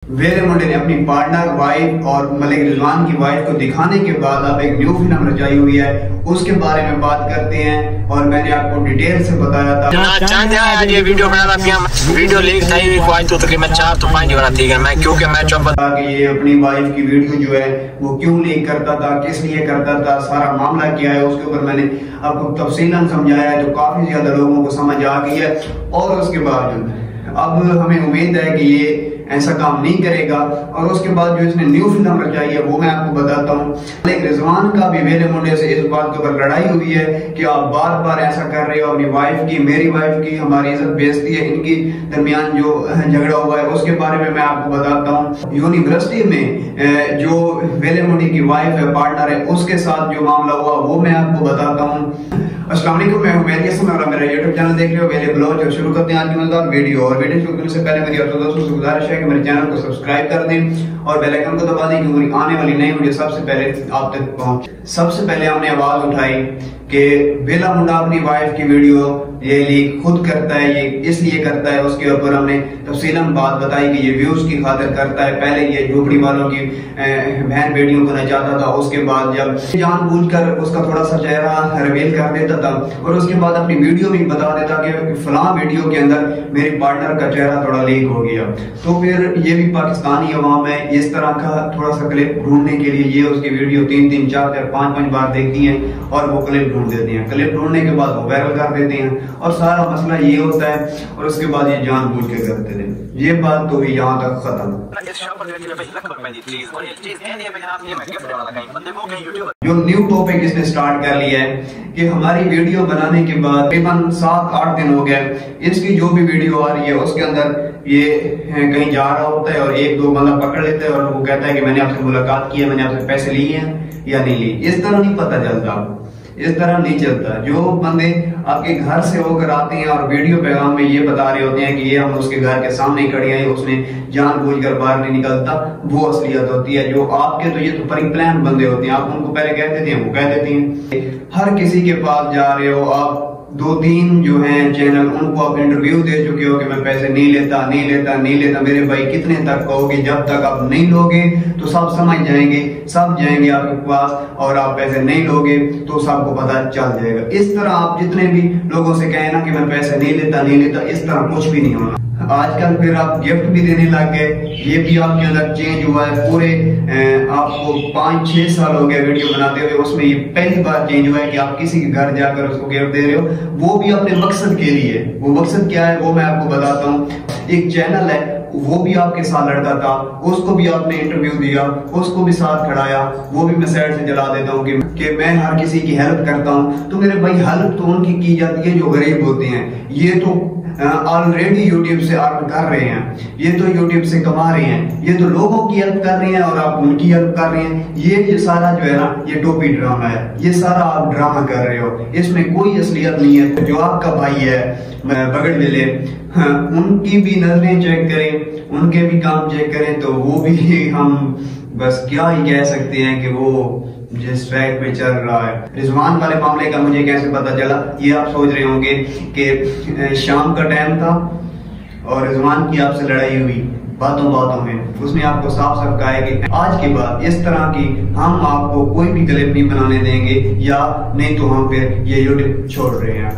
वेले मुंडे ने अपनी पार्टनर वाइफ और मलिक रिजवान की वाइफ को दिखाने के बाद अब एक न्यू फिल्म रचाई हुई है, उसके बारे में बात करते हैं। और मैंने आपको डिटेल से बताया था ये वीडियो वीडियो लीक था तो तकरीबन 4 तो 5 हो रही है मैं क्योंकि मैं कि ये अपनी वाइफ की वीडियो जो है वो क्यों लीक करता था, किस लिए करता था, सारा मामला क्या है, उसके ऊपर मैंने आपको तफसीलन समझाया है, तो काफी ज्यादा लोगों को समझ आ गई है। और उसके बाद अब हमें उम्मीद है कि ये ऐसा काम नहीं करेगा। और उसके बाद जो इसने न्यू फिल्म रचाई है वो मैं आपको बताता हूँ। मलिक रिजवान का भी वेले मुंडे से इस बात के ऊपर लड़ाई हुई है कि आप बार बार ऐसा कर रहे हो, अपनी वाइफ की, मेरी वाइफ की हमारी इज्जत बेइज्जती है, इनकी दरमियान जो झगड़ा हुआ है उसके बारे में मैं आपको बताता हूँ। यूनिवर्सिटी में जो वेले मुंडे की वाइफ है, पार्टनर है, उसके साथ जो मामला हुआ वो मैं आपको बताता हूँ। अस्सलाम वालेकुम, मैं हूं मेहदी हसन और मेरा यूट्यूब चैनल देख रहे हो वेले ब्लॉग। और शुरू करते हैं आज की मजेदार वीडियो। और वीडियो शुरू करने से पहले मेरी आप दोस्तों से गुजारिश है कि मेरे चैनल को सब्सक्राइब कर दें और बेल आइकन को दबा दें क्योंकि आने वाली नई वीडियो सबसे पहले आप तक पहुंचे। सबसे पहले हमने आवाज उठाई कि वेला मुंडा अपनी वाइफ की वीडियो ये लीक खुद करता है, ये इसलिए करता है। उसके ऊपर हमने तफसीलन बात बताई कि ये व्यूज की खातिर करता है। पहले ये झोपड़ी वालों की बहन बेटियों को नचाता था, उसके बाद जब जानबूझकर उसका थोड़ा सा चेहरा रिवील कर देता था और उसके बाद अपनी वीडियो में बता देता कि फलां वीडियो के अंदर मेरे पार्टनर का चेहरा थोड़ा लीक हो गया, तो फिर ये भी पाकिस्तानी अवाम है इस तरह का थोड़ा सा क्लिप ढूंढने के लिए ये उसकी वीडियो 3-3, 4-4, 5-5 बार देखती है और वो क्लिप ढूंढ देती हैं। क्लिप ढूंढने के बाद वो वायरल कर देते हैं और सारा मसला ये होता है। और उसके बाद ये जानबूझ के करते थे। ये बात तो हुई यहाँ तक खत्म। जो न्यू टॉपिक इसने स्टार्ट कर लिया है कि हमारी वीडियो बनाने के बाद तकरीबन 7-8 दिन हो गए, इसकी जो भी वीडियो आ रही है उसके अंदर ये कहीं जा रहा होता है और 1-2 बंदा पकड़ लेता है और वो कहता है कि मैंने आपसे मुलाकात की है, मैंने आपसे पैसे लिए हैं या नहीं लिए। इस तरह नहीं पता चलता, इस तरह नहीं चलता। जो बंदे आपके घर से होकर आते हैं और वीडियो पैगाम में ये बता रहे होते हैं कि ये हम उसके घर के सामने खड़े हैं, उसने जानबूझकर बाहर नहीं निकलता, वो असलियत होती है। जो आपके तो ये तो प्री प्लान बंदे होते हैं, आप उनको पहले कह देते हैं, वो कह देते हैं। हर किसी के पास जा रहे हो आप, 2-3 जो हैं चैनल उनको आप इंटरव्यू दे चुके हो कि मैं पैसे नहीं लेता, नहीं लेता, नहीं लेता। मेरे भाई कितने तक कहोगे? जब तक आप नहीं लोगे तो सब समझ जाएंगे, सब जाएंगे आपके पास, और आप पैसे नहीं लोगे तो सबको पता चल जाएगा। इस तरह आप जितने भी लोगों से कहें ना कि मैं पैसे नहीं लेता, नहीं लेता, इस तरह कुछ भी नहीं होना। आजकल फिर आप गिफ्ट भी देने लग गए, ये भी आपके अंदर चेंज हुआ है। पूरे आपको 5-6 साल हो गए वीडियो बनाते हुए, उसमें ये पहली बार चेंज हुआ है कि आप किसी के घर जाकर उसको गिफ्ट दे रहे हो, वो भी अपने मकसद के लिए। वो मकसद क्या है वो मैं आपको बताता हूँ। एक चैनल है वो भी आपके साथ लड़ता था, उसको भी आपने इंटरव्यू दिया, उसको भी साथ खड़ाया, वो भी मैं साइड से जला देता हूँ कि मैं हर किसी की हेल्प करता हूँ। तो मेरे भाई हेल्प तो उनकी की जाती है जो गरीब होते हैं। ये तो ऑलरेडी यूट्यूब से अर्न कर रहे हैं, ये तो यूट्यूब से कमा रहे हैं, ये तो लोगों की हेल्प कर रहे हैं और आप उनकी हेल्प कर रहे हैं। ये सारा जो है ना ये टोपी ड्रामा है, ये सारा आप ड्रामा कर रहे हो, इसमें कोई असलियत नहीं है। जो आपका भाई है बगड़ वेले, उनकी भी नजरें चेक करें, उनके भी काम चेक करें, तो वो भी हम बस क्या ही कह सकते हैं कि वो जिस ट्रैक पे चल रहा है। रिजवान वाले मामले का मुझे कैसे पता चला, ये आप सोच रहे होंगे कि शाम का टाइम था और रिजवान की आपसे लड़ाई हुई बातों बातों में। उसने आपको साफ साफ कहा है कि आज के बाद इस तरह की हम आपको कोई भी क्लिप नहीं बनाने देंगे, या नहीं तो हम फिर ये यूट्यूब छोड़ रहे हैं।